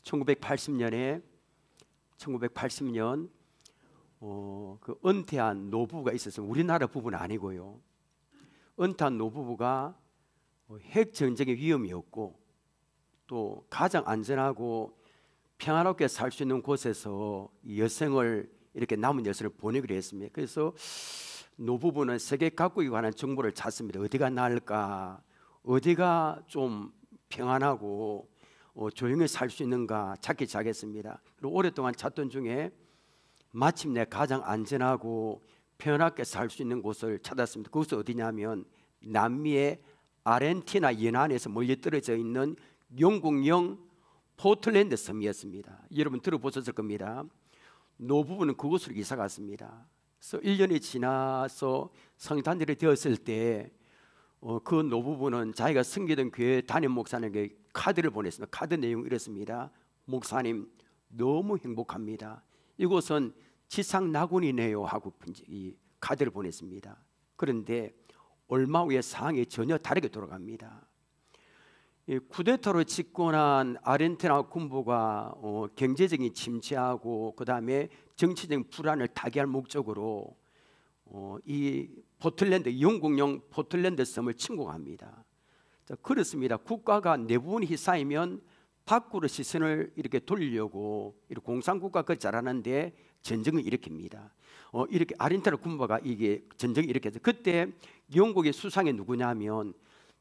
1980년 그 은퇴한 노부부가 있었어요. 우리나라 부부는 아니고요. 은퇴한 노부부가 핵 전쟁의 위험이 없고 또 가장 안전하고 평화롭게 살 수 있는 곳에서 여성을 이렇게 남은 여성을 보내기로 했습니다. 그래서 노부부는 세계 각국에 관한 정보를 찾습니다. 어디가 나을까, 어디가 좀 평안하고 조용히 살 수 있는가 찾기 시작했습니다. 그리고 오랫동안 찾던 중에 마침내 가장 안전하고 편하게 살 수 있는 곳을 찾았습니다. 그것은 어디냐면 남미의 아르헨티나 연안에서 멀리 떨어져 있는 영국령 포틀랜드 섬이었습니다. 여러분 들어보셨을 겁니다. 노부부는 그곳으로 이사 갔습니다. 그래서 1년이 지나서 성탄절이 되었을 때 그 노부부는 자기가 섬기던 교회 담임 목사님에게 카드를 보냈습니다. 카드 내용이 이렇습니다. 목사님 너무 행복합니다. 이곳은 지상 낙원이네요 하고 이 카드를 보냈습니다. 그런데 얼마 후에 상황이 전혀 다르게 돌아갑니다. 쿠데타로 집권한 아르헨티나 군부가 경제적인 침체하고 그 다음에 정치적인 불안을 타개할 목적으로 이 포틀랜드, 영국령 포틀랜드 섬을 침공합니다. 자, 그렇습니다. 국가가 내부분이 쌓이면 밖으로 시선을 이렇게 돌리려고 이렇게 공산국가 그 잘하는데 전쟁을 일으킵니다. 이렇게 아르헨티나 군부가 이게 전쟁을 일으켰어요. 그때 영국의 수상이 누구냐면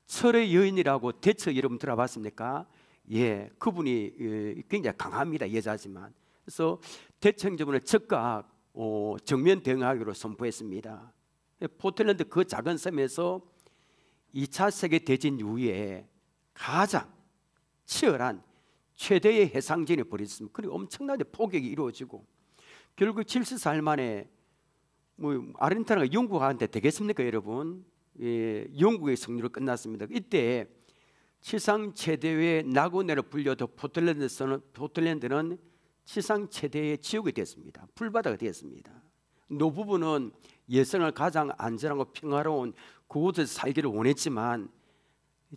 철의 여인이라고 대처 여러분 들어봤습니까? 예, 그분이 굉장히 강합니다. 여자지만. 그래서 대처 행정부를 즉각 정면 대응하기로 선포했습니다. 포틀랜드 그 작은 섬에서 2차 세계대전 이후에 가장 치열한 최대의 해상전이 벌어졌습니다. 그리고 엄청나게 포격이 이루어지고 결국 74일 만에 아르헨티나가 영국한테 되겠습니까 여러분? 예, 영국의 승리로 끝났습니다. 이때 지상 최대의 낙원으로 불려도 포틀랜드는 지상 최대의 지옥이 됐습니다. 불바다가 되었습니다. 노부부는 여성을 가장 안전하고 평화로운 그곳에서 살기를 원했지만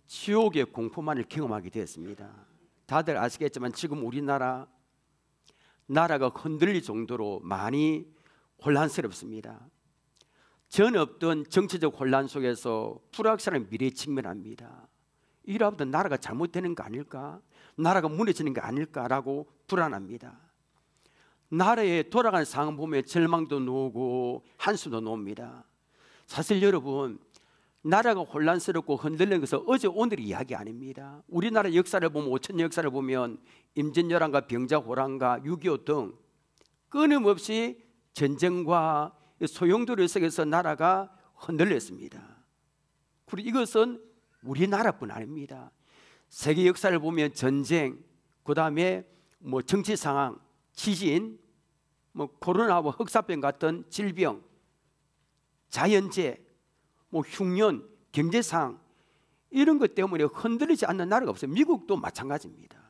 지옥의 공포만을 경험하게 되었습니다. 다들 아시겠지만 지금 우리나라가 흔들릴 정도로 많이 혼란스럽습니다. 전 없던 정치적 혼란 속에서 불확실한 미래에 직면합니다. 이러다 나라가 잘못되는 거 아닐까? 나라가 무너지는 거 아닐까라고 불안합니다. 나라에 돌아가는 상황 보면 절망도 나오고 한숨도 나옵니다. 사실 여러분, 나라가 혼란스럽고 흔들리는 것은 어제 오늘의 이야기 아닙니다. 우리나라 역사를 보면 5천 역사를 보면 임진왜란과 병자호란과 6.25 등 끊임없이 전쟁과 소용돌이 속에서 나라가 흔들렸습니다. 그리고 이것은 우리나라뿐 아닙니다. 세계 역사를 보면 전쟁, 그 다음에 정치 상황, 지진, 코로나와 흑사병 같은 질병, 자연재해, 흉년, 경제 상황 이런 것 때문에 흔들리지 않는 나라가 없어요. 미국도 마찬가지입니다.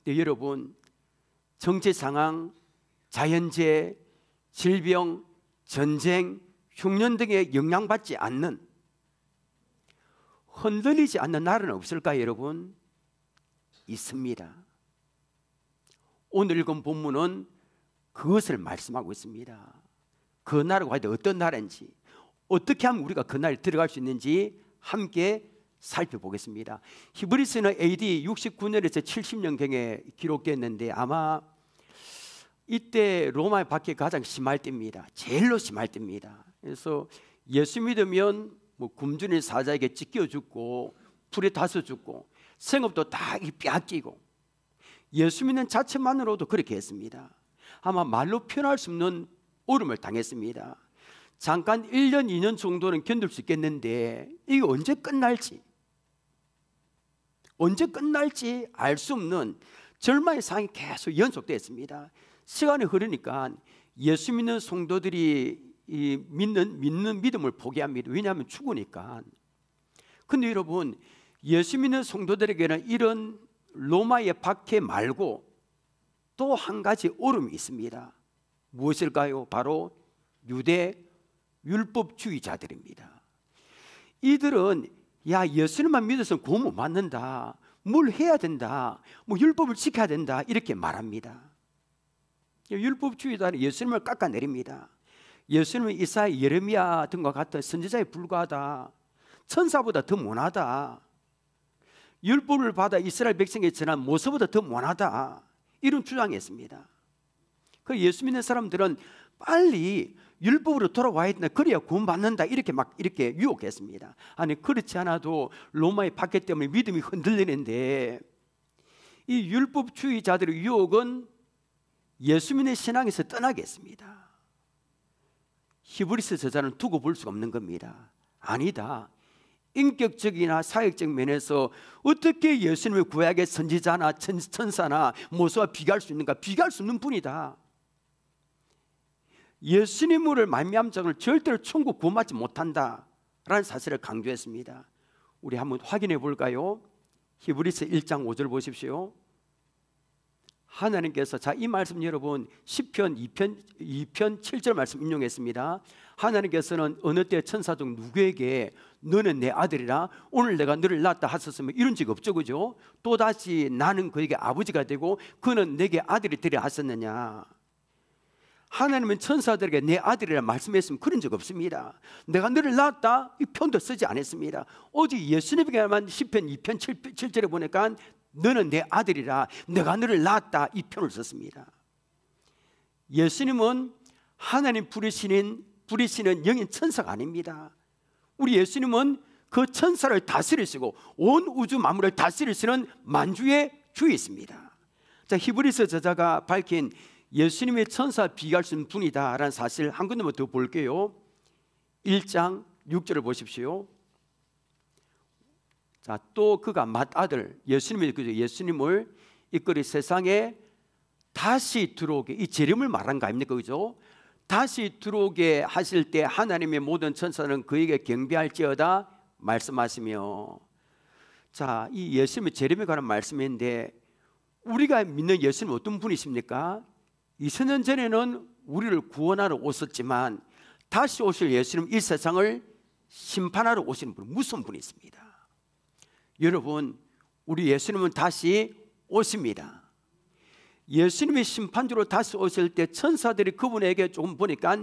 근데 여러분, 정치 상황, 자연재해, 질병, 전쟁, 흉년 등에 영향받지 않는, 흔들리지 않는 나라는 없을까요 여러분? 있습니다. 오늘 읽은 본문은 그것을 말씀하고 있습니다. 그 나라가 과연 어떤 나라인지, 어떻게 하면 우리가 그 나라에 들어갈 수 있는지 함께 살펴보겠습니다. 히브리서는 AD 69년에서 70년경에 기록됐는데 아마 이때 로마의 박해가 가장 심할 때입니다. 제일로 심할 때입니다. 그래서 예수 믿으면 굶주린 사자에게 찢겨 죽고 불에 타서 죽고 생업도 다 빼앗기고 예수 믿는 자체만으로도 그렇게 했습니다. 아마 말로 표현할 수 없는 어려움을 당했습니다. 잠깐 1년, 2년 정도는 견딜 수 있겠는데 이게 언제 끝날지 알 수 없는 절망의 상황이 계속 연속됐습니다. 시간이 흐르니까 예수 믿는 성도들이 이 믿는 믿음을 포기합니다. 왜냐하면 죽으니까. 근데 여러분, 예수 믿는 성도들에게는 이런 로마의 박해 말고 또 한 가지 어려움이 있습니다. 무엇일까요? 바로 유대 율법주의자들입니다. 이들은 예수님만 믿어서 구원 못 받는다, 뭘 해야 된다, 뭐 율법을 지켜야 된다 이렇게 말합니다. 율법주의자는 예수님을 깎아내립니다. 예수님은 이사야, 예레미야 등과 같은 선지자에 불과하다, 천사보다 더 못하다, 율법을 받아 이스라엘 백성에 전한 모세보다 더 못하다, 이런 주장했습니다. 그 예수 믿는 사람들은 빨리 율법으로 돌아와야 된다, 그래야 구원받는다, 이렇게 유혹했습니다. 아니, 그렇지 않아도 로마의 박해 때문에 믿음이 흔들리는데, 이 율법주의자들의 유혹은 예수 믿는 신앙에서 떠나게 했습니다. 히브리서 저자는 두고 볼 수가 없는 겁니다. 아니다, 인격적이나 사역적 면에서 어떻게 예수님의 구약의 선지자나 천사나 모세와 비교할 수 있는가? 비교할 수 없는 분이다. 예수님을 말미암은 자를 절대로 천국 구원받지 못한다라는 사실을 강조했습니다. 우리 한번 확인해 볼까요? 히브리서 1장 5절 보십시오. 하나님께서, 자, 이 말씀 여러분 시편 2편 7절 말씀 인용했습니다. 하나님께서는 어느 때 천사 중 누구에게 너는 내 아들이라 오늘 내가 너를 낳았다 하셨으면 이런 적 없죠, 그죠? 또다시 나는 그에게 아버지가 되고 그는 내게 아들이 되려 하셨느냐? 하나님은 천사들에게 내 아들이라 말씀했으면 그런 적 없습니다. 내가 너를 낳았다 이 표현도 쓰지 않았습니다. 오직 예수님에게만 시편 2편 7절에 보니까 너는 내 아들이라, 내가 너를 낳았다, 이 표현을 썼습니다. 예수님은 하나님 부리시는 영인 천사가 아닙니다. 우리 예수님은 그 천사를 다스리시고 온 우주 만물을 다스리시는 만주의 주이십니다. 자, 히브리서 저자가 밝힌 예수님의 천사 비교할 수 있는 분이다라는 사실 한 군데만 더 볼게요. 1장 6절을 보십시오. 자, 또 그가 맏아들 예수님을 이끌이 세상에 다시 들어오게, 이 재림을 말한 거 아닙니까, 그죠? 다시 들어오게 하실 때 하나님의 모든 천사는 그에게 경배할지어다 말씀하시며, 자, 이 예수님의 재림에 관한 말씀인데 우리가 믿는 예수님은 어떤 분이십니까? 2000년 전에는 우리를 구원하러 오셨지만 다시 오실 예수님, 이 세상을 심판하러 오시는 분, 무서운 분이 있습니다. 여러분, 우리 예수님은 다시 오십니다. 예수님이 심판주로 다시 오실 때 천사들이 그분에게 조금 보니까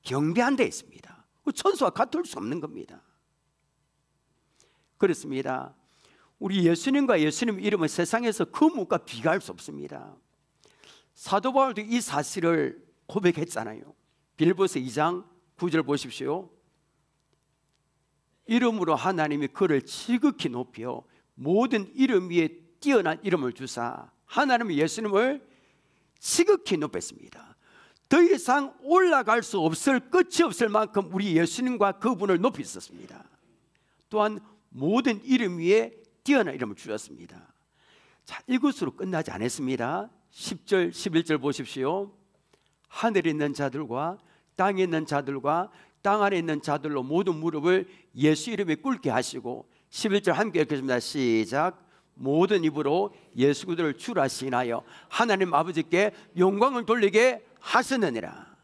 경배한 데 있습니다. 천사와 같을 수 없는 겁니다. 그렇습니다. 우리 예수님과 예수님 이름은 세상에서 그 무엇과 비교할 수 없습니다. 사도 바울도 이 사실을 고백했잖아요. 빌보서 2장 9절 보십시오. 이름으로 하나님이 그를 지극히 높여 모든 이름 위에 뛰어난 이름을 주사 하나님은 예수님을 지극히 높였습니다. 더 이상 올라갈 수 없을, 끝이 없을 만큼 우리 예수님과 그분을 높이 있었습니다. 또한 모든 이름 위에 뛰어난 이름을 주셨습니다. 자, 이것으로 끝나지 않았습니다. 10절 11절 보십시오. 하늘에 있는 자들과 땅에 있는 자들과 땅 안에 있는 자들로 모든 무릎을 예수 이름에 꿇게 하시고, 11절 함께 읽겠습니다. 시작. 모든 입으로 예수 그리스도를 주라 시인하여 하나님 아버지께 영광을 돌리게 하셨느니라.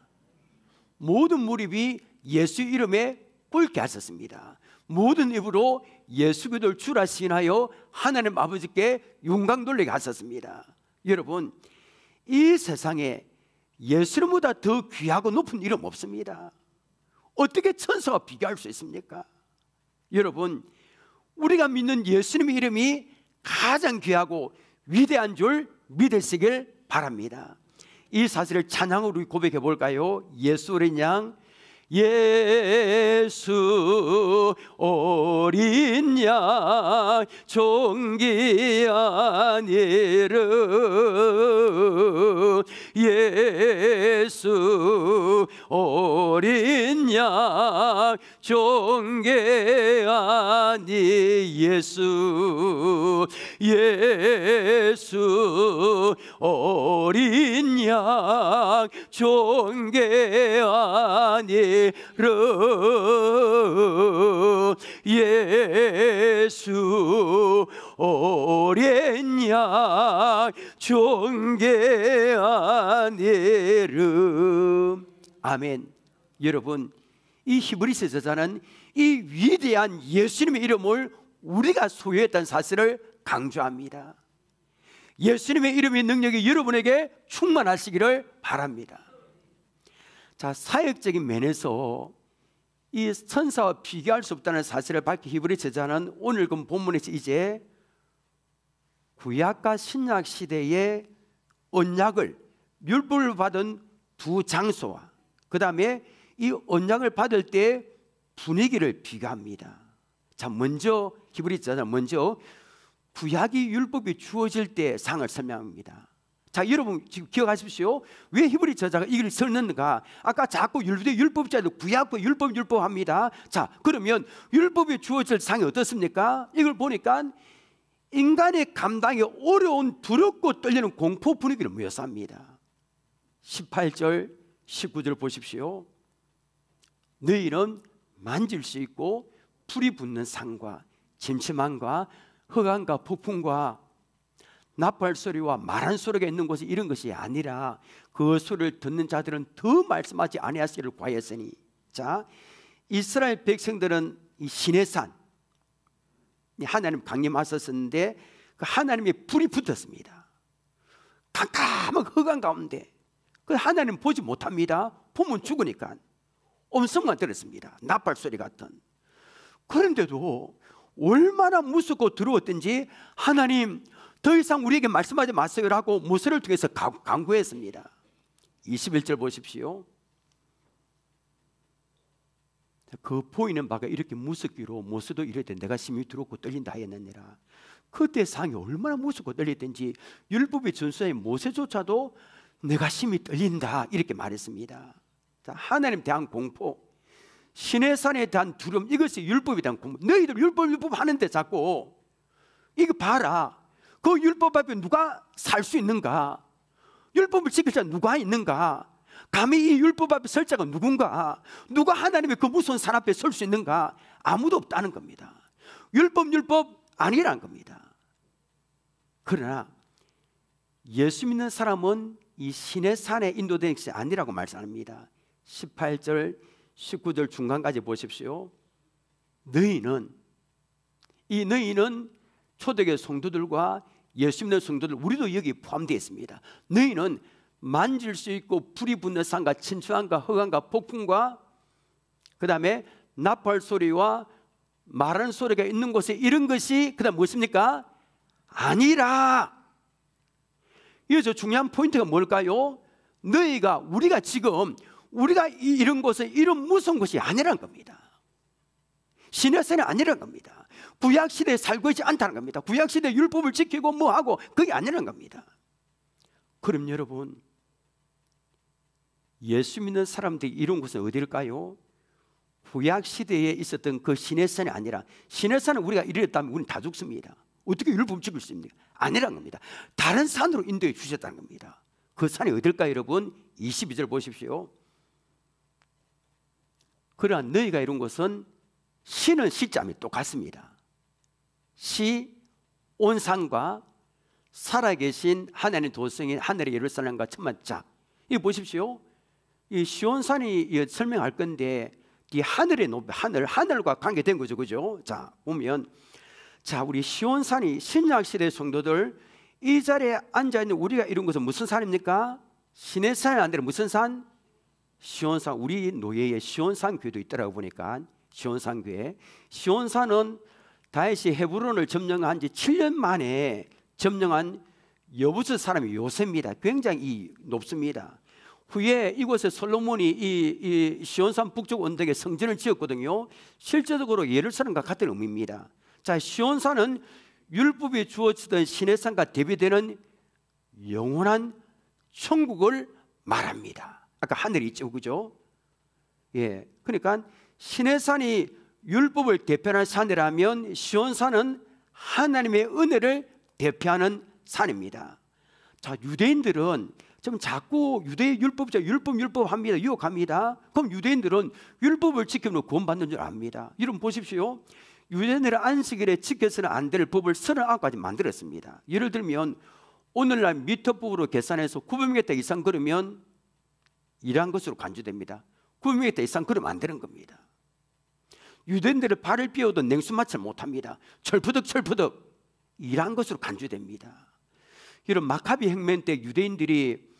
모든 무릎이 예수 이름에 꿇게 하셨습니다. 모든 입으로 예수 그리스도를 주라 시인하여 하나님 아버지께 영광 돌리게 하셨습니다. 여러분, 이 세상에 예수님보다 더 귀하고 높은 이름 없습니다. 어떻게 천사와 비교할 수 있습니까? 여러분, 우리가 믿는 예수님의 이름이 가장 귀하고 위대한 줄 믿으시길 바랍니다. 이 사실을 찬양으로 고백해 볼까요? 예수 어린 양, 예수 어린 양 존귀한 이름, 예수 어린 양 존귀한 예수, 예수 어린 양 존귀한 이름, 예수 어린 양 존귀한 이름. 아멘. 여러분, 이 히브리서 저자는 이 위대한 예수님의 이름을 우리가 소유했다는 사실을 강조합니다. 예수님의 이름의 능력이 여러분에게 충만하시기를 바랍니다. 자, 사역적인 면에서 이 천사와 비교할 수 없다는 사실을 밝힌 히브리 제자는 오늘 그 본문에서 이제 구약과 신약 시대의 언약을, 율법을 받은 두 장소와 그 다음에 이 언약을 받을 때 분위기를 비교합니다. 자, 먼저 히브리 제자는 먼저 구약이 율법이 주어질 때 상을 설명합니다. 자, 여러분 지금 기억하십시오. 왜 히브리 저자가 이걸 썼는가? 아까 자꾸 율법자들 구약과 율법 합니다. 자, 그러면 율법이 주어질 상이 어떻습니까? 이걸 보니까 인간의 감당이 어려운 두렵고 떨리는 공포 분위기를 묘사합니다. 18절 19절 보십시오. 너희는 만질 수 있고 불이 붙는 산과 침침함과 흑암과 폭풍과 나팔 소리와 말한 소리가 있는 곳이 이런 것이 아니라 그 소리를 듣는 자들은 더 말씀하지 아니하시기를 구하였으니. 자, 이스라엘 백성들은 이 시내산 하나님 강림하셨었는데 그 하나님의 불이 붙었습니다. 깜깜한 흑암 가운데 그 하나님 보지 못합니다. 보면 죽으니까 음성만 들었습니다. 나팔 소리 같은. 그런데도 얼마나 무섭고 두려웠던지 하나님 더 이상 우리에게 말씀하지 마세요라고 모세를 통해서 강구했습니다. 21절 보십시오. 그 보이는 바가 이렇게 무섭기로 모세도 이르되 내가 심히 두렵고 떨린다 하였느니라. 그때 상이 얼마나 무섭고 떨리던지 율법의 전수자인 모세조차도 내가 심히 떨린다 이렇게 말했습니다. 자, 하나님 대한 공포, 시내산에 대한 두려움, 이것이 율법에 대한 공포. 너희들 율법 하는데 자꾸 이거 봐라. 그 율법 앞에 누가 살 수 있는가? 율법을 지킬 자 누가 있는가? 감히 이 율법 앞에 설 자가 누군가? 누가 하나님의 그 무서운 산 앞에 설 수 있는가? 아무도 없다는 겁니다. 율법 아니라는 겁니다. 그러나 예수 믿는 사람은 이 신의 산에 인도되는 것이 아니라고 말씀합니다. 18절 19절 중간까지 보십시오. 너희는 초대교회 성도들과 예수 믿는 성도들, 우리도 여기 포함되어 있습니다. 너희는 만질 수 있고 불이 붙는 산과 침침함과 흑암과 폭풍과 그 다음에 나팔 소리와 말하는 소리가 있는 곳에 이런 것이 그 다음 무엇입니까? 아니라. 여기서 중요한 포인트가 뭘까요? 우리가 이런 곳에 이런 무서운 것이 아니라는 겁니다. 신의 산이 아니라는 겁니다. 구약시대에 살고 있지 않다는 겁니다. 구약시대에 율법을 지키고 뭐하고 그게 아니라는 겁니다. 그럼 여러분, 예수 믿는 사람들이 이런 곳은 어디일까요? 구약시대에 있었던 그 신의 산이 아니라, 신의 산은 우리가 이랬다면 우리는 다 죽습니다. 어떻게 율법을 지킬 수 있습니까? 아니라는 겁니다. 다른 산으로 인도해 주셨다는 겁니다. 그 산이 어딜까요 여러분? 22절 보십시오. 그러나 너희가 이룬 것은 시는 시자매 똑같습니다. 시, 온 산과 살아계신 하나님의 도성인 하늘의 예루살렘과 천만자. 이거 보십시오. 이 시온산이 설명할 건데 이 하늘의 높이, 하늘과 관계된 거죠, 그죠? 자, 보면 우리 시온산이 신약 시대 성도들 이 자리에 앉아 있는 우리가 이룬 것은 무슨 산입니까? 신의 산이 아니라 무슨 산? 시온산. 우리 노예에 시온산 교회도 있더라고 보니까 시온산 교회. 시온산은 다윗이 헤브론을 점령한 지 7년 만에 점령한 여부스 사람이 요새입니다. 굉장히 높습니다. 후에 이곳에 솔로몬이 이 시온산 북쪽 언덕에 성전을 지었거든요. 실제적으로 예루살렘과 같은 의미입니다. 자, 시온산은 율법이 주어지던 신의 산과 대비되는 영원한 천국을 말합니다. 아까 하늘이 있죠, 그죠? 예, 그러니까 신의 산이 율법을 대표하는 산이라면 시온산은 하나님의 은혜를 대표하는 산입니다. 자, 유대인들은 좀 자꾸 유대의 율법 합니다. 유혹합니다. 그럼 유대인들은 율법을 지키면 구원받는 줄 압니다. 여러분 보십시오. 유대인들은 안식일에 지켜서는 안 될 법을 39가지 만들었습니다. 예를 들면 오늘날 미터법으로 계산해서 900m 이상 걸으면 일한 것으로 간주됩니다. 900m 이상 걸으면 안 되는 겁니다. 유대인들의 발을 삐어도 냉수마찰 못합니다. 철푸덕 일한 것으로 간주됩니다. 이런 마카비 혁명 때 유대인들이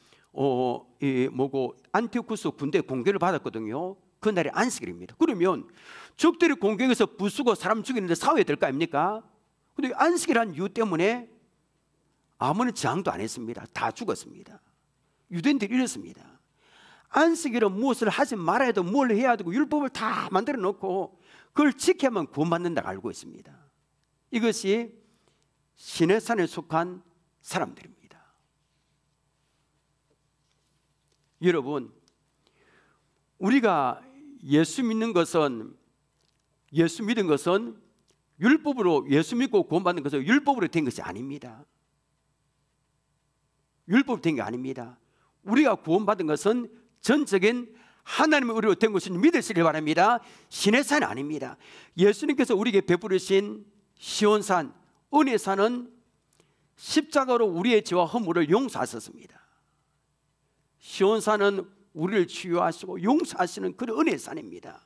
안티오쿠스 군대 공격을 받았거든요. 그날이 안식일입니다. 그러면 적들이 공격해서 부수고 사람 죽이는데 싸워야 될 거 아닙니까? 그런데 안식이라는 이유 때문에 아무런 저항도 안 했습니다. 다 죽었습니다. 유대인들이 이렇습니다. 안식일은 무엇을 하지 말아야 되고 뭘 해야 되고 율법을 다 만들어 놓고 그걸 지켜야만 구원받는다고 알고 있습니다. 이것이 시내산에 속한 사람들입니다. 여러분, 우리가 예수 믿는 것은 율법으로 예수 믿고 구원받는 것은 율법으로 된 것이 아닙니다. 율법으로 된 게 아닙니다. 우리가 구원받은 것은 전적인 하나님의 의로 된 것을 믿으시길 바랍니다. 시내산이 아닙니다. 예수님께서 우리에게 베푸르신 시온산, 은혜산은 십자가로 우리의 죄와 허물을 용서하셨습니다. 시온산은 우리를 치유하시고 용서하시는 그런 은혜산입니다.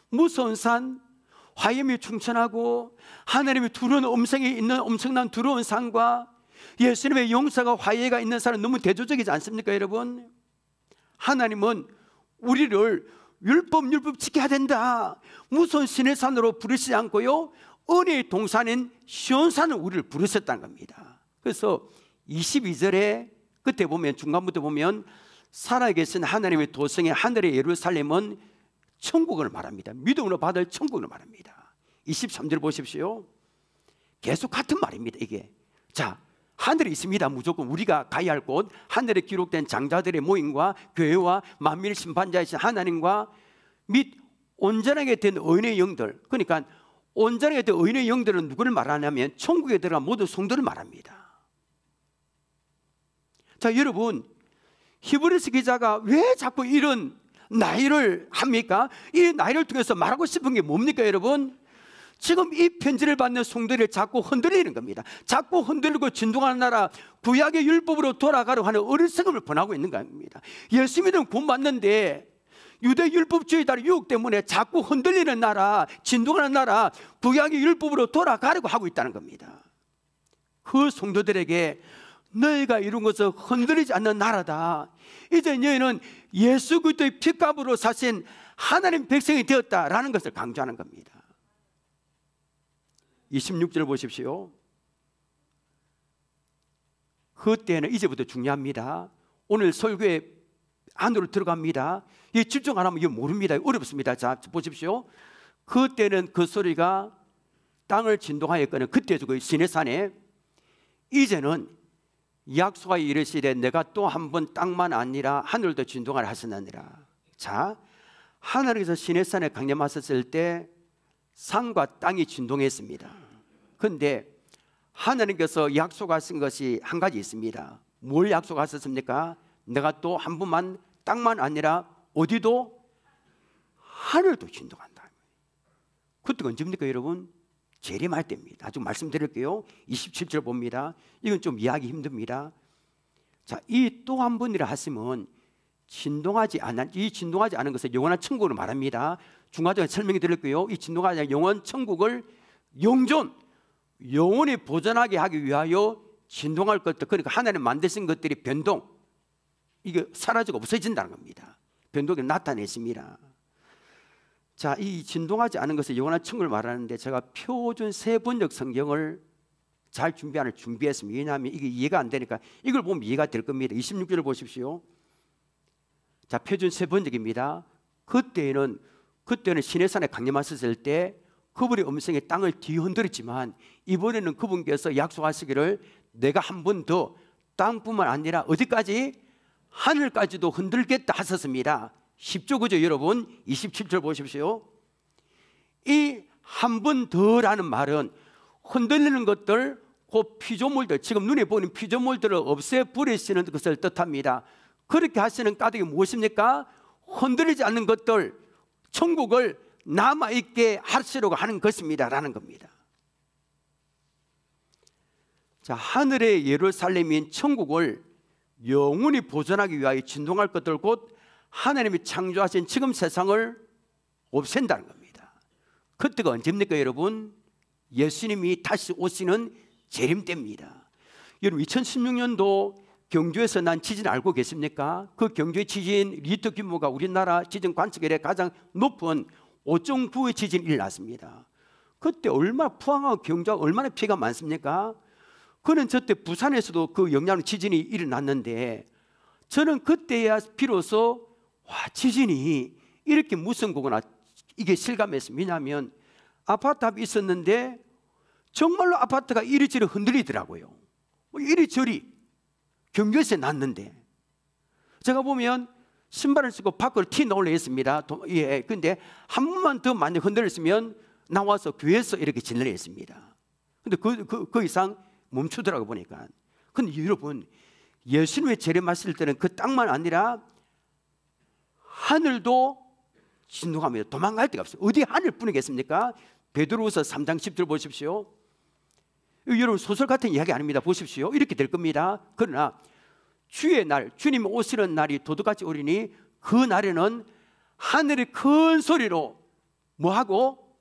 무서운 산, 화염이 충천하고 하나님의 두려운 음성이 있는 엄청난 두려운 산과 예수님의 용서가 화해가 있는 산은 너무 대조적이지 않습니까, 여러분? 하나님은 우리를 율법 지켜야 된다, 무서운 시내산으로 부르시지 않고요, 은혜의 동산인 시온산을 우리를 부르셨다는 겁니다. 그래서 22절에 그때 보면, 중간부터 보면 살아계신 하나님의 도성의 하늘의 예루살렘은 천국을 말합니다. 믿음으로 받을 천국을 말합니다. 23절 보십시오. 계속 같은 말입니다. 이게 자, 하늘이 있습니다. 무조건 우리가 가야 할 곳, 하늘에 기록된 장자들의 모임과 교회와 만민의 심판자이신 하나님과 및 온전하게 된 의인의 영들, 그러니까 온전하게 된 의인의 영들은 누구를 말하냐면 천국에 들어간 모든 성도를 말합니다. 자, 여러분, 히브리서 기자가 왜 자꾸 이런 나이를 합니까? 이 나이를 통해서 말하고 싶은 게 뭡니까, 여러분? 지금 이 편지를 받는 성도를 자꾸 흔들리는 겁니다. 자꾸 흔들리고 진동하는 나라, 구약의 율법으로 돌아가려고 하는 어리석음을 권하고 있는 겁니다. 예수 믿으면 구원받는데 유대 율법주의 따른 유혹 때문에 자꾸 흔들리는 나라, 진동하는 나라, 구약의 율법으로 돌아가려고 하고 있다는 겁니다. 그 성도들에게 너희가 이룬 것은 흔들리지 않는 나라다. 이제 너희는 예수 그리스도의 피값으로 사신 하나님 백성이 되었다라는 것을 강조하는 겁니다. 26절 보십시오. 그때는 이제부터 중요합니다. 오늘 설교의 안으로 들어갑니다. 이 집중 안 하면 이거 모릅니다. 어렵습니다. 자, 보십시오. 그때는 그 소리가 땅을 진동하였거든. 그때 그 시내산에 이제는 약속하여 이르시되 내가 또 한 번 땅만 아니라 하늘도 진동하라 하셨느니라. 자, 하늘에서 시내산에 강림하셨을 때 산과 땅이 진동했습니다. 그런데 하나님께서 약속하신 것이 한 가지 있습니다. 뭘 약속하셨습니까? 내가 또 한 번만 땅만 아니라 어디도 하늘도 진동한다. 그때가 언제입니까, 여러분? 재림할 때입니다. 아주 말씀드릴게요. 27절 봅니다. 이건 좀 이해하기 힘듭니다. 자, 이 또 한 번이라 하시면 진동하지 않은 것을 영원한 천국을 말합니다. 중간중간 설명해 드릴게요. 이 진동하지 않은 영원 천국을 영원히 보존하게 하기 위하여 진동할 것들, 그러니까 하나님 만드신 것들이 변동, 이게 사라지고 없어진다는 겁니다. 변동이 나타내십니다. 자, 이 진동하지 않은 것을 영원한 천국을 말하는데 제가 표준 세번역 성경을 잘 준비했습니다. 왜냐하면 이게 이해가 안 되니까 이걸 보면 이해가 될 겁니다. 26절을 보십시오. 자, 표준 세번역입니다. 그때는 시내산에 강림하셨을 때 그분의 음성이 땅을 뒤흔들었지만 이번에는 그분께서 약속하시기를 내가 한 번 더 땅뿐만 아니라 어디까지? 하늘까지도 흔들겠다 하셨습니다. 쉽죠, 그죠, 여러분? 27절 보십시오. 이 한 번 더라는 말은 흔들리는 것들, 그 피조물들, 지금 눈에 보이는 피조물들을 없애버리시는 것을 뜻합니다. 그렇게 하시는 까닭이 무엇입니까? 흔들리지 않는 것들, 천국을 남아있게 하시려고 하는 것입니다 라는 겁니다. 자, 하늘의 예루살렘인 천국을 영원히 보존하기 위하여 진동할 것들, 곧 하나님이 창조하신 지금 세상을 없앤다는 겁니다. 그때가 언제입니까 여러분? 예수님이 다시 오시는 재림 때입니다. 여러분 2016년도 경주에서 난 지진 알고 계십니까? 그 경주의 지진 리터 규모가 우리나라 지진 관측 이래 가장 높은 5.9의 지진이 일어났습니다. 그때 얼마나 포항하고 경주가 얼마나 피해가 많습니까? 그는 저때 부산에서도 그 영향으로 지진이 일어났는데 저는 그때야 비로소 지진이 이렇게 무서운 이게 실감했습니다. 왜냐하면 아파트 앞에 있었는데 정말로 아파트가 이리저리 흔들리더라고요. 이리저리 경주에서 났는데 제가 보면 신발을 쓰고 밖으로 튀어나오려 했습니다. 근데 한 번만 더 많이 흔들렸으면 나와서 교회에서 이렇게 진료를 했습니다. 근데 그 이상 멈추더라고 보니까. 근데 여러분 예수님의 재림하실 때는 그 땅만 아니라 하늘도 진동합니다. 도망갈 데가 없어요. 어디 하늘뿐이겠습니까? 베드로후서 3장 10절 보십시오. 여러분 소설 같은 이야기 아닙니다. 보십시오. 이렇게 될 겁니다. 그러나 주의 날, 주님 오시는 날이 도둑같이 오리니 그 날에는 하늘이 큰 소리로 뭐하고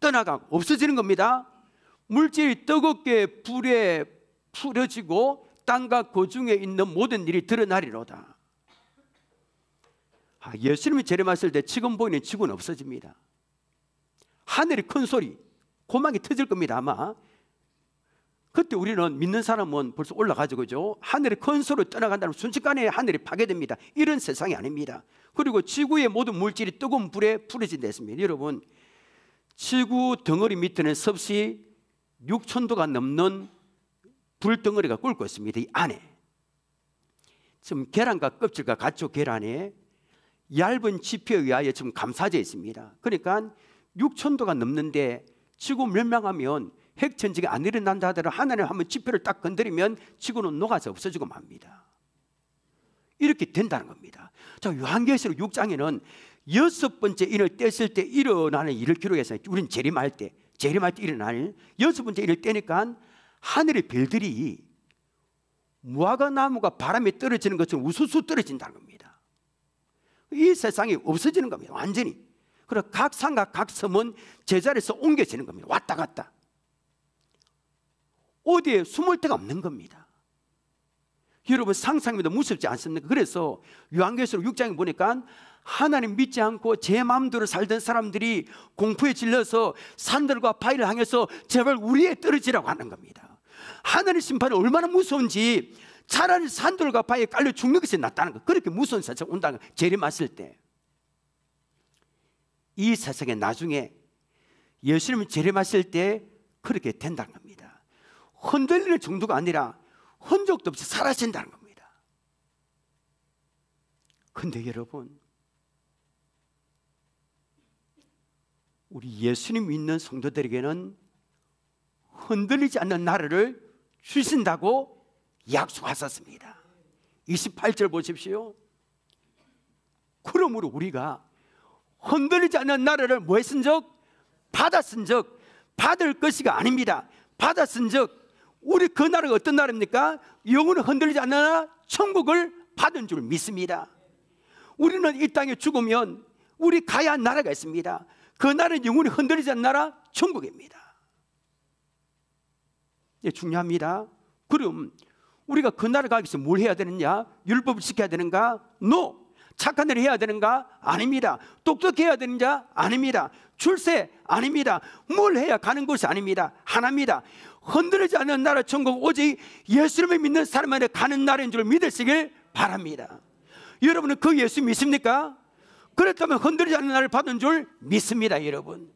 떠나가고 없어지는 겁니다. 물질이 뜨겁게 불에 풀어지고 땅과 그 중에 있는 모든 일이 드러나리로다. 예수님이 재림하실 때 지금 보이는 지구는 없어집니다. 하늘이 큰 소리, 고막이 터질 겁니다. 아마 그때 우리는 믿는 사람은 벌써 올라가죠, 그죠? 하늘이 큰 소리로 떠나간다면 순식간에 하늘이 파괴됩니다. 이런 세상이 아닙니다. 그리고 지구의 모든 물질이 뜨거운 불에 풀어진다 했습니다. 여러분 지구 덩어리 밑에는 섭씨 6,000도가 넘는 불덩어리가 끓고 있습니다. 이 안에 지금 계란과 껍질과 가축 계란에 얇은 지표에 의하여 지금 감싸져 있습니다. 그러니까 6,000도가 넘는데 지구 멸망하면 핵전쟁이 안 일어난다 하더라도 하나님 한번 지표를 딱 건드리면 지구는 녹아서 없어지고 맙니다. 이렇게 된다는 겁니다. 자, 요한계시록 6장에는 6번째 인을 뗐을 때 일어나는 일을 기록했어요. 우리는 재림할 때 일어날 6번째 일을 떼니까 하늘의 별들이 무화과 나무가 바람에 떨어지는 것처럼 우수수 떨어진다는 겁니다. 이 세상이 없어지는 겁니다. 완전히. 그리고 각 산과 각 섬은 제자리에서 옮겨지는 겁니다. 왔다 갔다. 어디에 숨을 데가 없는 겁니다. 여러분 상상해도 무섭지 않습니까? 그래서 요한계시록 6장에 보니까 하나님 믿지 않고 제 마음대로 살던 사람들이 공포에 질려서 산들과 바위를 향해서 제발 우리에 떨어지라고 하는 겁니다. 하나님의 심판이 얼마나 무서운지 차라리 산들과 바위에 깔려 죽는 것이 낫다는 거. 그렇게 무서운 세상 온다는 거. 재림하실 때 이 세상에 나중에 예수님이 재림하실 때 그렇게 된다는 겁니다. 흔들리는 정도가 아니라 흔적도 없이 사라진다는 겁니다. 근데 여러분 우리 예수님 믿는 성도들에게는 흔들리지 않는 나라를 주신다고 약속하셨습니다. 28절 보십시오. 그러므로 우리가 흔들리지 않는 나라를 뭐 했은적? 받았은적 받을 것이가 아닙니다. 받았은적 우리 그 나라가 어떤 나라입니까? 영원히 흔들리지 않는 나라 천국을 받은 줄 믿습니다. 우리는 이 땅에 죽으면 우리 가야 할 나라가 있습니다. 그 나라는 영원히 흔들리지 않는 나라 천국입니다. 예, 중요합니다. 그럼 우리가 그 나라 가기 위해서 뭘 해야 되느냐? 율법을 지켜야 되는가? No. 착한 일을 해야 되는가? 아닙니다. 똑똑해야 되는가? 아닙니다. 출세? 아닙니다. 뭘 해야 가는 곳이 아닙니다. 하나입니다. 흔들리지 않는 나라 천국 오직 예수님을 믿는 사람만에 가는 나라인 줄 믿으시길 바랍니다. 여러분은 그 예수 믿습니까? 그렇다면 흔들리지 않는 나라를 받은 줄 믿습니다. 여러분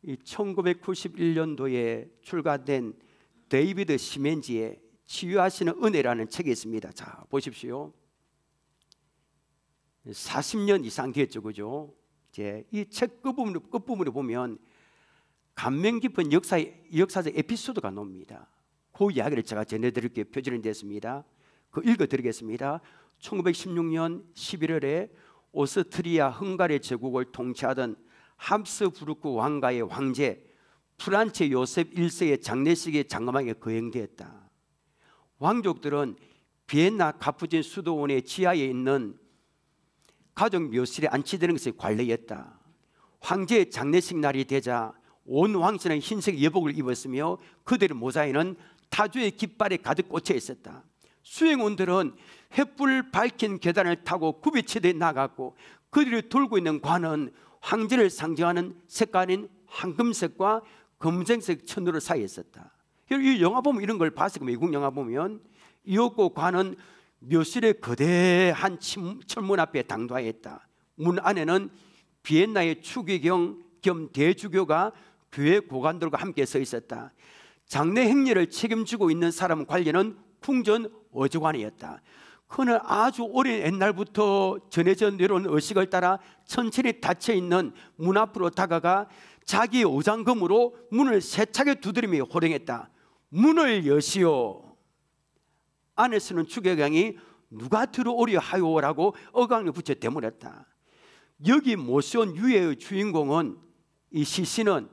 이 1991년도에 출간된 데이비드 시멘지의 치유하시는 은혜라는 책이 있습니다. 자 보십시오. 40년 이상 됐죠, 그죠? 이제 이 책 끝부분에 보면 감명 깊은 역사적 에피소드가 나옵니다. 그 이야기를 제가 전해드릴게요. 표준이 됐습니다. 그 읽어드리겠습니다. 1916년 11월에 오스트리아 헝가리 제국을 통치하던 함스부르크 왕가의 황제 프란츠 요셉 1세의 장례식이 장엄하게 거행되었다. 왕족들은 비엔나 카푸진 수도원의 지하에 있는 가족 묘실에 안치되는 것이 관례였다. 황제의 장례식 날이 되자 온 왕실은 흰색 예복을 입었으며 그들의 모자에는 타주의 깃발이 가득 꽂혀 있었다. 수행원들은 횃불 밝힌 계단을 타고 구비치되 나갔고 그들이 돌고 있는 관은 황제를 상징하는 색깔인 황금색과 검정색 천으로 쌓여 있었다. 이 영화 보면 이런 걸 봤을 거예요. 미국 영화 보면 이었고 관은 묘실의 거대한 철문 앞에 당도하여 있다. 문 안에는 비엔나의 추기경 겸 대주교가 교회 고관들과 함께 서 있었다. 장례 행례를 책임지고 있는 사람 관리는 궁전 어조관이었다. 그는 아주 오랜 옛날부터 전해져 내려온 의식을 따라 천천히 닫혀있는 문 앞으로 다가가 자기 오장검으로 문을 세차게 두드리며 호령했다. 문을 여시오. 안에서는 추계경이 누가 들어오려 하요라고 어강을 붙여 대물었다. 여기 모셔온 유해의 주인공은, 이 시신은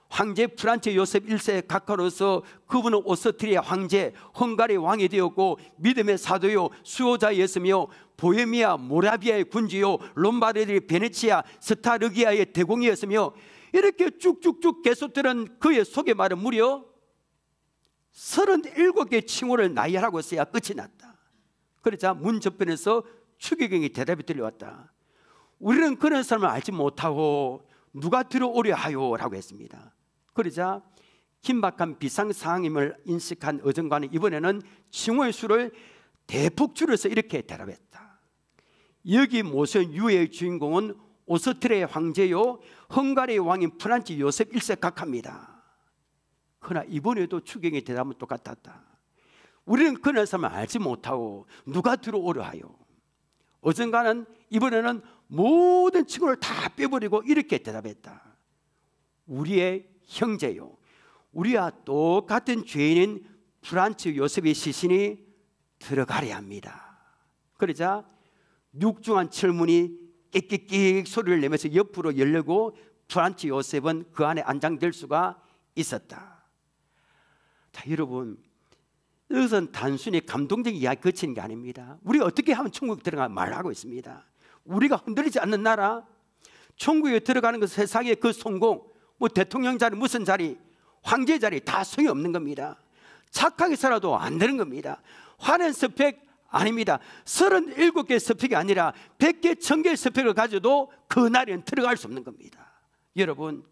황제 프란츠 요셉 1세의 각하로서 그분은 오스트리아 황제, 헝가리 왕이 되었고 믿음의 사도요 수호자였으며 보헤미아 모라비아의 군주요 롬바르디 베네치아 스타르기아의 대공이었으며 이렇게 쭉쭉쭉 계속되는 그의 소개 말은 무려 37개의 칭호를 나열하고 써야 끝이 났다. 그러자 문 저편에서 추기경이 대답이 들려왔다. 우리는 그런 사람을 알지 못하고 누가 들어오려 하요? 라고 했습니다. 그러자 긴박한 비상상황임을 인식한 어정관은 이번에는 칭호의 수를 대폭 줄여서 이렇게 대답했다. 여기 모셔온 유해의 주인공은 오스트리아의 황제요 헝가리의 왕인 프란츠 요셉 1세 각하입니다. 그러나 이번에도 추경의 대답은 똑같았다. 우리는 그런 사람을 알지 못하고 누가 들어오려 하요? 어젠가는 이번에는 모든 칭호를 다 빼버리고 이렇게 대답했다. 우리의 형제요, 우리와 똑같은 죄인인 프란츠 요셉의 시신이 들어가려 합니다. 그러자 육중한 철문이 끽끽끽 소리를 내면서 옆으로 열리고 프란츠 요셉은 그 안에 안장될 수가 있었다. 자, 여러분, 이것은 단순히 감동적인 이야기 그치는 게 아닙니다. 우리가 어떻게 하면 천국에 들어가 말하고 있습니다. 우리가 흔들리지 않는 나라, 천국에 들어가는 것, 세상의 그 성공, 뭐 대통령 자리, 무슨 자리, 황제 자리 다 소용없는 겁니다. 착하게 살아도 안 되는 겁니다. 화려한 스펙 아닙니다. 37개의 스펙이 아니라 100개, 1000개의 스펙을 가져도 그 날에는 들어갈 수 없는 겁니다. 여러분,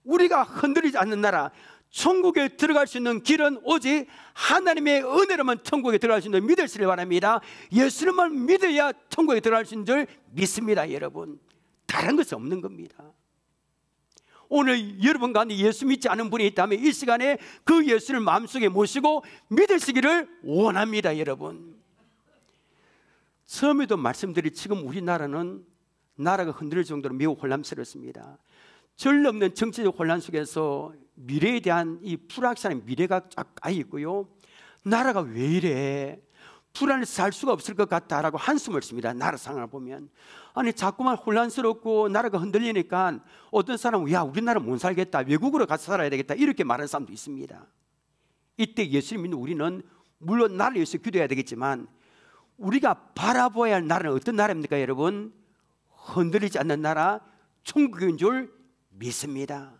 우리가 흔들리지 않는 나라, 천국에 들어갈 수 있는 길은 오직 하나님의 은혜로만 천국에 들어갈 수 있는 믿으시길 바랍니다. 예수님만 믿어야 천국에 들어갈 수 있는 줄 믿습니다. 여러분, 다른 것은 없는 겁니다. 오늘 여러분 가운데 예수 믿지 않은 분이 있다면 이 시간에 그 예수를 마음속에 모시고 믿으시기를 원합니다. 여러분, 처음에도 말씀드린 지금 우리나라는 나라가 흔들릴 정도로 매우 혼란스럽습니다. 전례 없는 정치적 혼란 속에서 미래에 대한 이 불확실한 미래가 쫙 가 있고요. 나라가 왜 이래? 불안해서 살 수가 없을 것 같다라고 한숨을 씁니다. 나라 상황을 보면. 아니, 자꾸만 혼란스럽고 나라가 흔들리니까 어떤 사람은 야, 우리나라 못 살겠다, 외국으로 가서 살아야 되겠다, 이렇게 말하는 사람도 있습니다. 이때 예수님 믿는 우리는 물론 나라를 위해서 기도해야 되겠지만 우리가 바라보아야 할 나라는 어떤 나라입니까? 여러분, 흔들리지 않는 나라, 천국인 줄 믿습니다.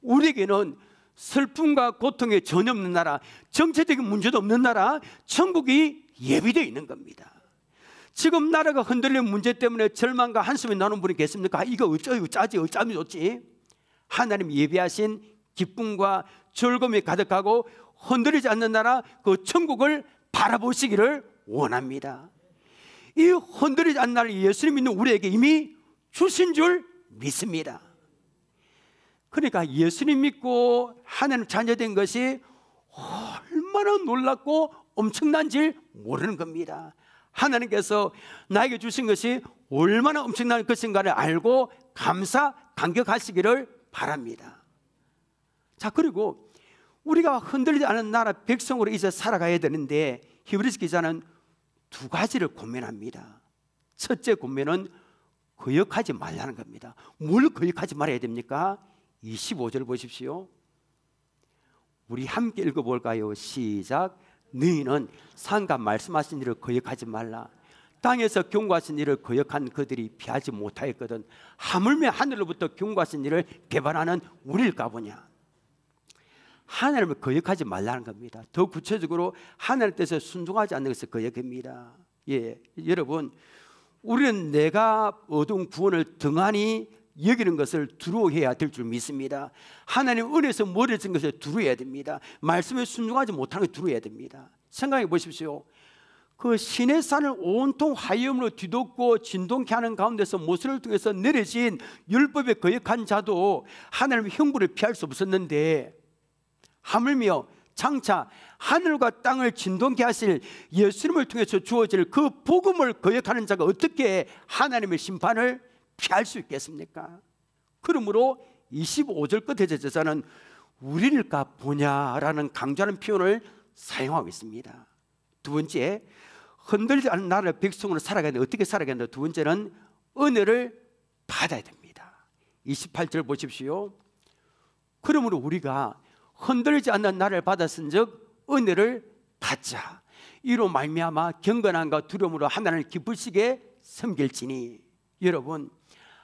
우리에게는 슬픔과 고통이 전혀 없는 나라, 정체적인 문제도 없는 나라, 천국이 예비되어 있는 겁니다. 지금 나라가 흔들리는 문제 때문에 절망과 한숨이 나는 분이 계십니까? 이거 어쩌지 어쩌면 좋지? 하나님 예비하신 기쁨과 즐거움이 가득하고 흔들리지 않는 나라, 그 천국을 바라보시기를 원합니다. 이 흔들리지 않는 나라를 예수님 믿는 우리에게 이미 주신 줄 믿습니다. 그러니까 예수님 믿고 하나님 자녀된 것이 얼마나 놀랍고 엄청난지 모르는 겁니다. 하나님께서 나에게 주신 것이 얼마나 엄청난 것인가를 알고 감사, 감격하시기를 바랍니다. 자, 그리고 우리가 흔들리지 않은 나라 백성으로 이제 살아가야 되는데 히브리서 기자는 두 가지를 고민합니다. 첫째 고민은 거역하지 말라는 겁니다. 뭘 거역하지 말아야 됩니까? 25절 보십시오. 우리 함께 읽어볼까요? 시작. 너희는 상과 말씀하신 일을 거역하지 말라. 땅에서 경고하신 일을 거역한 그들이 피하지 못하였거든 하물며 하늘로부터 경고하신 일을 개발하는 우리일까 보냐. 하나님을 거역하지 말라는 겁니다. 더 구체적으로 하나님의 뜻에 순종하지 않는 것을 거역입니다. 예, 여러분, 우리는 내가 얻은 구원을 등한히 여기는 것을 두려워해야 될 줄 믿습니다. 하나님 은혜에서 멀어진 것을 두려워해야 됩니다. 말씀에 순종하지 못하는 것을 두려워해야 됩니다. 생각해 보십시오. 그 시내산을 온통 화염으로 뒤덮고 진동케 하는 가운데서 모세를 통해서 내려진 율법에 거역한 자도 하나님의 형벌을 피할 수 없었는데, 하물며 장차 하늘과 땅을 진동케 하실 예수님을 통해서 주어질 그 복음을 거역하는 자가 어떻게 하나님의 심판을 피할 수 있겠습니까? 그러므로 25절 끝에 제자는 우리일까 보냐라는 강조하는 표현을 사용하고 있습니다. 두 번째, 흔들리지 않는 나라의 백성으로 살아가야 되는데 어떻게 살아가야 되는데, 두 번째는 은혜를 받아야 됩니다. 28절 보십시오. 그러므로 우리가 흔들리지 않는 나라를 받았은즉 은혜를 받자. 이로 말미암아 경건함과 두려움으로 하나님을 기쁘시게 섬길지니. 여러분,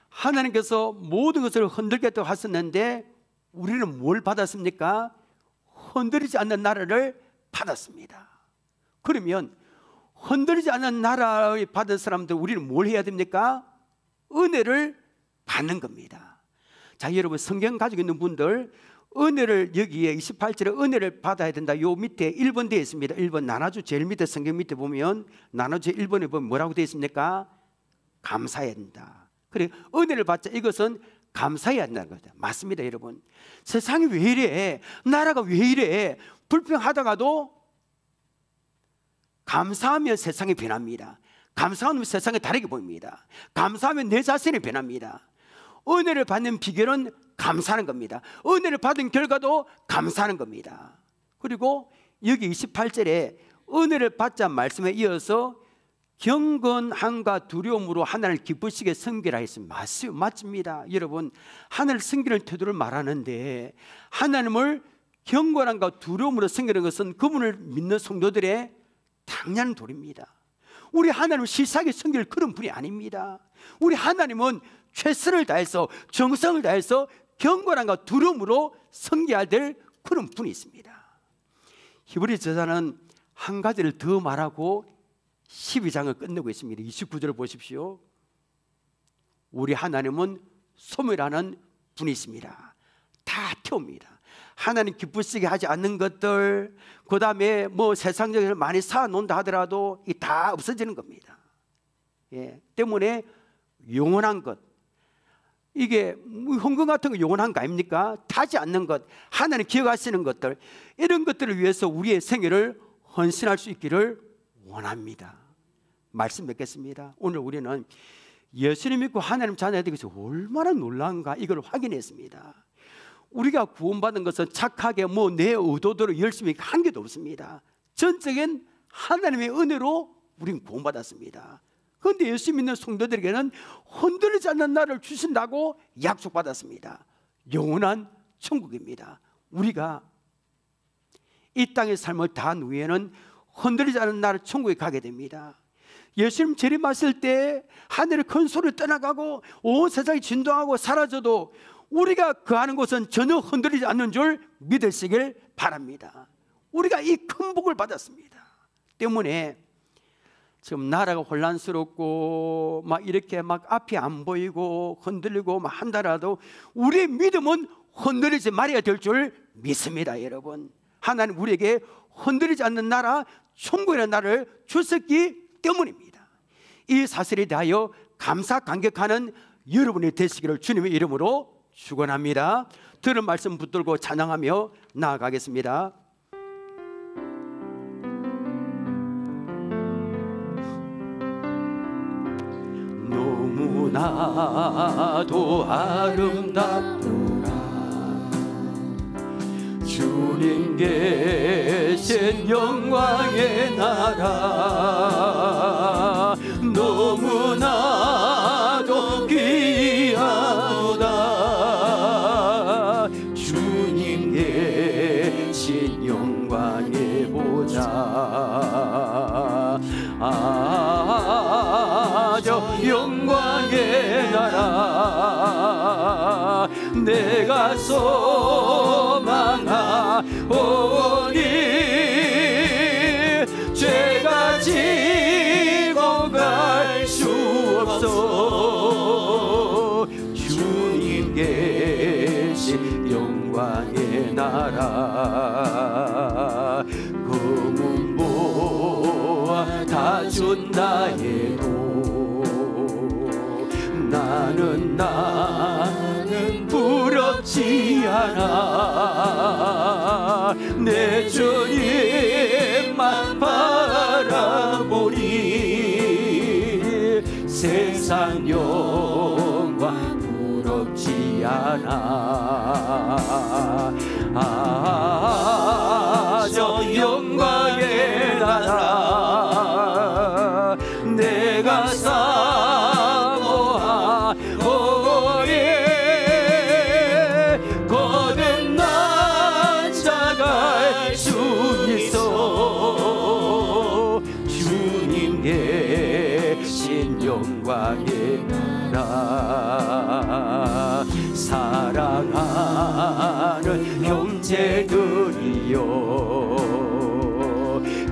하나님께서 모든 것을 흔들겠다고 하셨는데 우리는 뭘 받았습니까? 흔들리지 않는 나라를 받았습니다. 그러면 흔들리지 않는 나라를 받은 사람들 우리는 뭘 해야 됩니까? 은혜를 받는 겁니다. 자, 여러분, 성경 가지고 있는 분들 은혜를, 여기에 28절에 은혜를 받아야 된다. 요 밑에 1번 되어 있습니다. 1번 나눠주 제일 밑에 성경 밑에 보면 나눠주 1번에 보면 뭐라고 되어 있습니까? 감사해야 된다. 그래, 은혜를 받자. 이것은 감사해야 한다는 거죠. 맞습니다, 여러분. 세상이 왜 이래? 나라가 왜 이래? 불평하다가도 감사하면 세상이 변합니다. 감사하면 세상이 다르게 보입니다. 감사하면 내 자신이 변합니다. 은혜를 받는 비결은 감사하는 겁니다. 은혜를 받은 결과도 감사하는 겁니다. 그리고 여기 28절에 은혜를 받자 말씀에 이어서 경건함과 두려움으로 하나님을 기쁘시게 섬기라 했습니다. 맞습니다. 여러분, 하나님을 섬기는 태도를 말하는데 하나님을 경건함과 두려움으로 섬기는 것은 그분을 믿는 성도들의 당연한 도리입니다. 우리 하나님은 시시하게 섬길 그런 분이 아닙니다. 우리 하나님은 최선을 다해서 정성을 다해서 경건함과 두려움으로 섬겨야 될 그런 분이 있습니다. 히브리 저자는 한 가지를 더 말하고 12장을 끝내고 있습니다. 29절을 보십시오. 우리 하나님은 소멸하는 분이십니다. 다 태웁니다. 하나님 기쁘시게 하지 않는 것들, 그 다음에 뭐 세상적으로 많이 쌓아놓는다 하더라도 이 다 없어지는 겁니다. 예, 때문에 영원한 것, 이게 헌금 같은 거 영원한 거 아닙니까? 타지 않는 것, 하나님 기억하시는 것들, 이런 것들을 위해서 우리의 생애를 헌신할 수 있기를 원합니다. 말씀 맺겠습니다. 오늘 우리는 예수님 믿고 하나님 자녀가 되기 위해서 얼마나 놀라운가 이걸 확인했습니다. 우리가 구원받은 것은 착하게 뭐 내 의도대로 열심히 한 개도 없습니다. 전적인 하나님의 은혜로 우리는 구원받았습니다. 그런데 예수 믿는 성도들에게는 흔들리지 않는 나를 주신다고 약속받았습니다. 영원한 천국입니다. 우리가 이 땅의 삶을 다한 후에는 흔들리지 않는 나를 천국에 가게 됩니다. 예수님 재림하실 때 하늘의 큰 소리를 떠나가고 온 세상이 진동하고 사라져도 우리가 거하는 곳은 전혀 흔들리지 않는 줄 믿으시길 바랍니다. 우리가 이 큰 복을 받았습니다. 때문에 지금 나라가 혼란스럽고 막 이렇게 막 앞이 안 보이고 흔들리고 막 한다라도 우리의 믿음은 흔들리지 말아야 될 줄 믿습니다. 여러분, 하나님 우리에게 흔들리지 않는 나라, 천국이라는 나라를 주셨기 때문입니다. 이 사실에 대하여 감사 감격하는 여러분이 되시기를 주님의 이름으로 축원합니다. 들은 말씀 붙들고 찬양하며 나아가겠습니다. 너무나도 아름답도다 주님 계신 영광의 나라 너무나도 귀하도다 주님 계신 영광의 보좌 내가 소망하오니 죄가 지고 갈 수 없어. 주님 계신 영광의 나라 검은 보화 다 준다 해도 나는 부럽지 않아. 내 주님만 바라보니 세상 영광 부럽지 않아. 저 영광의 나라 내가 사모하오니 거듭난 자갈 수 있어. 주님 계신 영광의 나라 사랑하는 형제들이여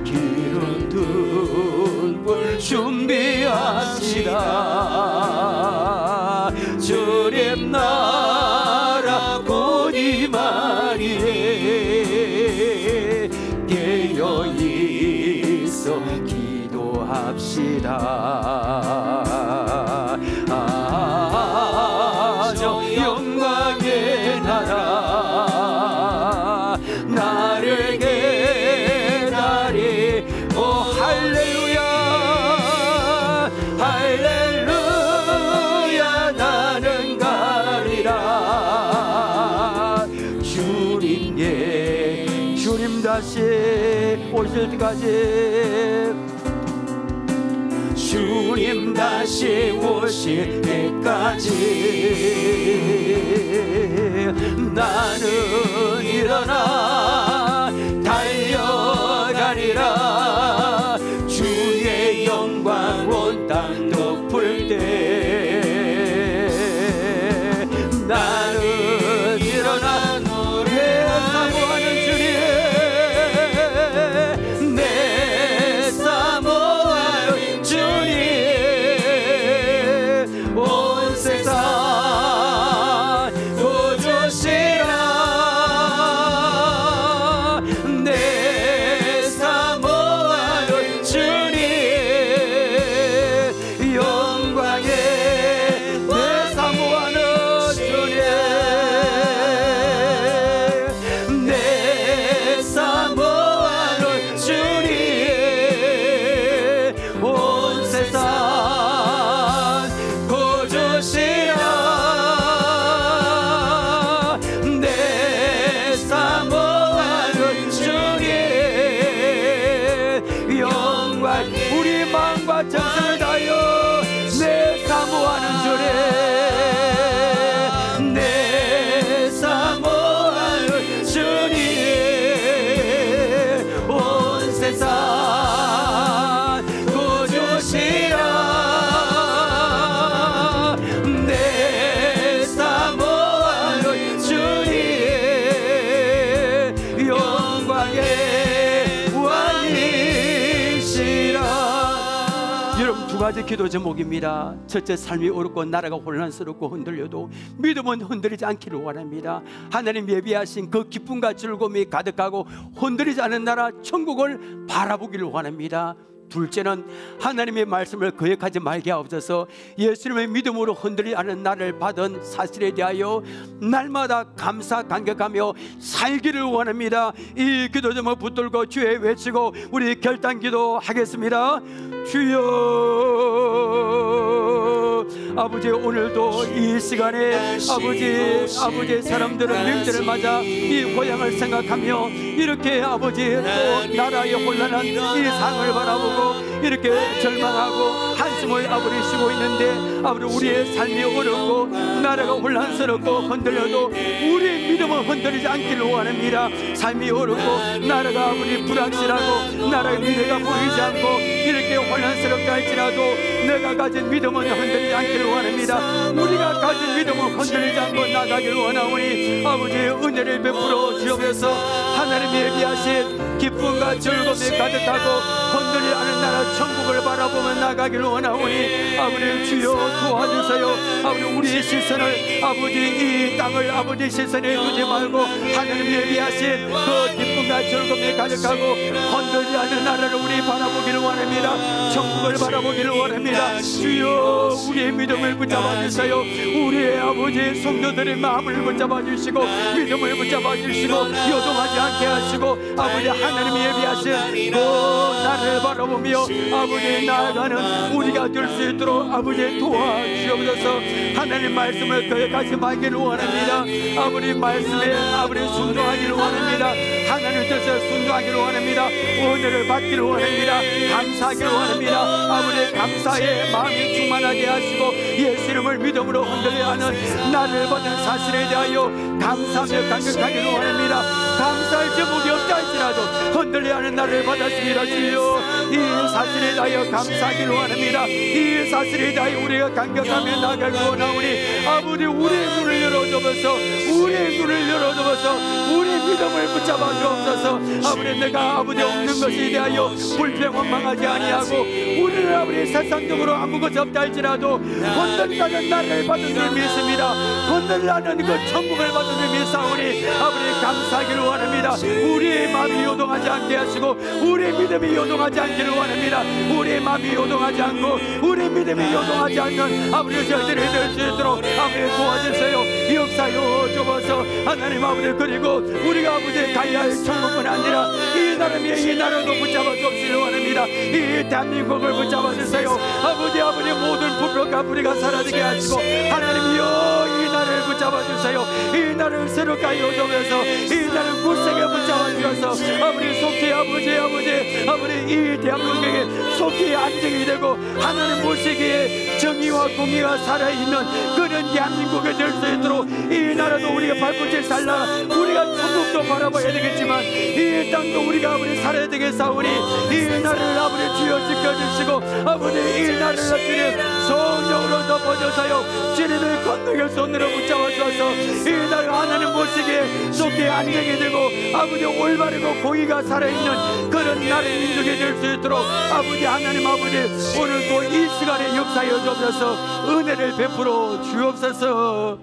기름 등불 준비합시다. 주님 나라 곧 임하리에 깨어있어 기도합시다. 저 영광의 나라 나를 기다리 오 할렐루야 할렐루야 나는 가리라. 주님 다시 오실 때까지 주님 다시 오실 때까지 나는 일어나 달려가리라. 주의 영광 온 땅 덮을 때 나는 일어나 노래 사모하는 주님 내 사모하는 주님 온 세상 구주시라. 내 사모하는 주님 영광의 내 사모하는 주님 내 사모하는 주님 온 세상 구주시라. 내 사모하는 주님 영광 우리 마음과 정성을 다하여 내 사모하는 주님 내 사모하는 주님 온 세상 구주시라. 내 사모하는 주님 영광의 왕이시라. 여러분 두 가지 기도 제목입니다. 첫째, 삶이 어렵고 나라가 혼란스럽고 흔들려도 믿음은 흔들리지 않기를 원합니다. 하나님 예비하신 그 기쁨과 즐거움이 가득하고 흔들리지 않는 나라 천국을 바라보기를 원합니다. 둘째는 하나님의 말씀을 거역하지 말게 하옵소서. 예수님의 믿음으로 흔들리지 않는 나를 받은 사실에 대하여 날마다 감사 감격하며 살기를 원합니다. 이 기도 제목 붙들고 주에 외치고 우리 결단 기도하겠습니다. 주여 아버지 오늘도 이 시간에 아버지 사람들은 명절을 맞아 이 고향을 생각하며 이렇게 아버지 또 나라의 혼란한 이 상을 바라보고 이렇게 절망하고 한 숨을 아버지 쉬고 있는데 아버지 우리의 삶이 어렵고 나라가 혼란스럽고 흔들려도 우리의 믿음은 흔들리지 않기를 원합니다. 삶이 어렵고 나라가 아버지 불확실하고 나라의 미래가 보이지 않고 이렇게 혼란스럽다 할지라도 내가 가진 믿음은 흔들리지 않기를 원합니다. 우리가 가진 믿음은 흔들리지 않고 나가기를 원하오니 아버지의 은혜를 베풀어 주옵소서. 하나님이 예비하신 기쁨과 즐거움에 가득하고 흔들리지 않은 나라 천국을 바라보며 나가기를 원하오니 아버지 주여 도와주세요. 아버지 우리의 시선을 아버지 이 땅을 아버지 시선에 두지 말고 하나님이 예비하신 그 기쁨과 즐거움에 가득하고 흔들리지 않는 나라를 우리 바라보기를 원합니다. 천국을 바라보기를 원합니다. 주여 우리의 믿음을 붙잡아 주세요. 우리의 아버지 성도들의 마음을 붙잡아 주시고 믿음을 붙잡아 주시고 요동하지 않게 하시고 아버지 하나님이 예비하신 그 나를 바라보며 아버지 나아가는 우리가 될 수 있도록 아버지 도와주옵소서. 하나님 말씀을 거역하지 원합니다. 아버지 말씀에 아버지 순종하기를 원합니다. 하나님 뜻에 순종하기를 원합니다. 은혜를 받기를 원합니다. 감사하기를 원합니다. 아버지 감사의 마음이 충만하게 하시고 예수 이름을 믿음으로 흔들려 하는 나를 받은 사실에 대하여 감사하며 감격하기를 원합니다. 감사할 제목이 없다 할지라도 흔들려 하는 나를 받았습니다. 주여 이 사실에 대하여 감사하기를 원합니다. 이 사실에 대하여 우리가 감격하며 나가기를 원하오니 아버지 우리의 눈을 열어줘서 우리의 눈을 열어줘서 우리 믿음을 붙잡아 주옵소서. 아버지 내가 아버지 없는 것에 대하여 불평 원망하지 아니하고 우리는 아버지 세상적으로 아무것이 없다 할지라도 건들리는 나를 받은 줄 믿습니다. 건들리는 그 천국을 받은 줄 믿사오니 아버지 감사하기를 원합니다. 우리의 마음이 요동하지 않게 하시고 우리의 믿음이 요동하지 않기를 원합니다. 우리의 마음이 요동하지 않고 우리의 믿음이 요동하지 않는 아버지 저희들이 될 수 있도록 아버지 도와주세요. 역사여 주옵소서. 하나님 아버지 그리고 우리가 아버지 가야 할 천국뿐 아니라 이 나라에 이 나라도 붙잡아 주옵시길 원합니다. 이 대한민국을 붙잡아 주세요. 아버지 모든 불평과 불의가 사라지게 하시고 하나님이여 이 나라를 붙잡아 주세요. 이 나라를 새롭게 하여 주옵소서. 이 나라를 굳세게 붙잡아 주셔서 아버지 속히 아버지 이 대한민국에 속히 안정이 되고 하나님 보시기에 정의와 공의가 살아있는 그런 대한민국이 될 수 있도록 이 나라도 우리가 발붙일 살라 우리가 천국도 바라봐야 되겠지만 이 땅도 우리가 아버지 살아야 되겠사오니 이 나라를 아버지 주여 지켜주시고 아버지 이 나라를 주님 성령으로 덮어주세요. 주님의 권능의 손으로 붙잡아 주셔서 이 나라 하나님 보시기에 속히 안정이 되고 아버지 올바르고 공의가 살아있는 그런 나라의 민족이 될 수 있도록 아버지 하나님 아버지 오늘도 이 시간에 역사여 주옵소서. 은혜를 베풀어 주옵소서.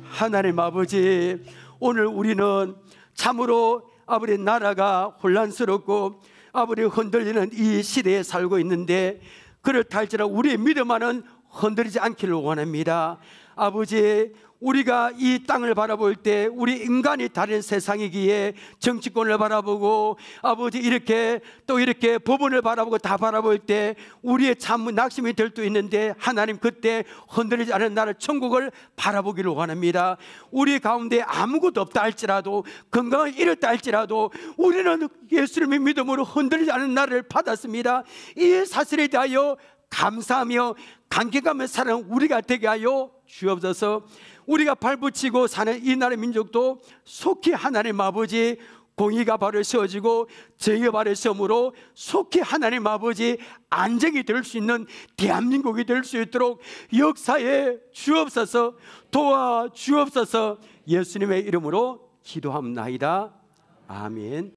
하나님 아버지 오늘 우리는 참으로 아버지 나라가 혼란스럽고 아버지 흔들리는 이 시대에 살고 있는데 그렇다 할지라도 우리의 믿음만은 흔들리지 않기를 원합니다. 아버지 우리가 이 땅을 바라볼 때 우리 인간이 다른 세상이기에 정치권을 바라보고 아버지 이렇게 또 이렇게 법원을 바라보고 다 바라볼 때 우리의 참 낙심이 될 수 있는데 하나님 그때 흔들리지 않은 나라 천국을 바라보기를 원합니다. 우리 가운데 아무것도 없다 할지라도 건강을 잃었다 할지라도 우리는 예수님의 믿음으로 흔들리지 않은 나라를 받았습니다. 이 사실에 대하여 감사하며 감격하며 사는 우리가 되게 하여 주옵소서. 우리가 발붙이고 사는 이 나라의 민족도 속히 하나님 아버지 공의가 바로 세워지고 정의가 바로 세움으로 속히 하나님 아버지 안정이 될 수 있는 대한민국이 될 수 있도록 역사에 주옵소서. 도와 주옵소서. 예수님의 이름으로 기도합나이다. 아멘.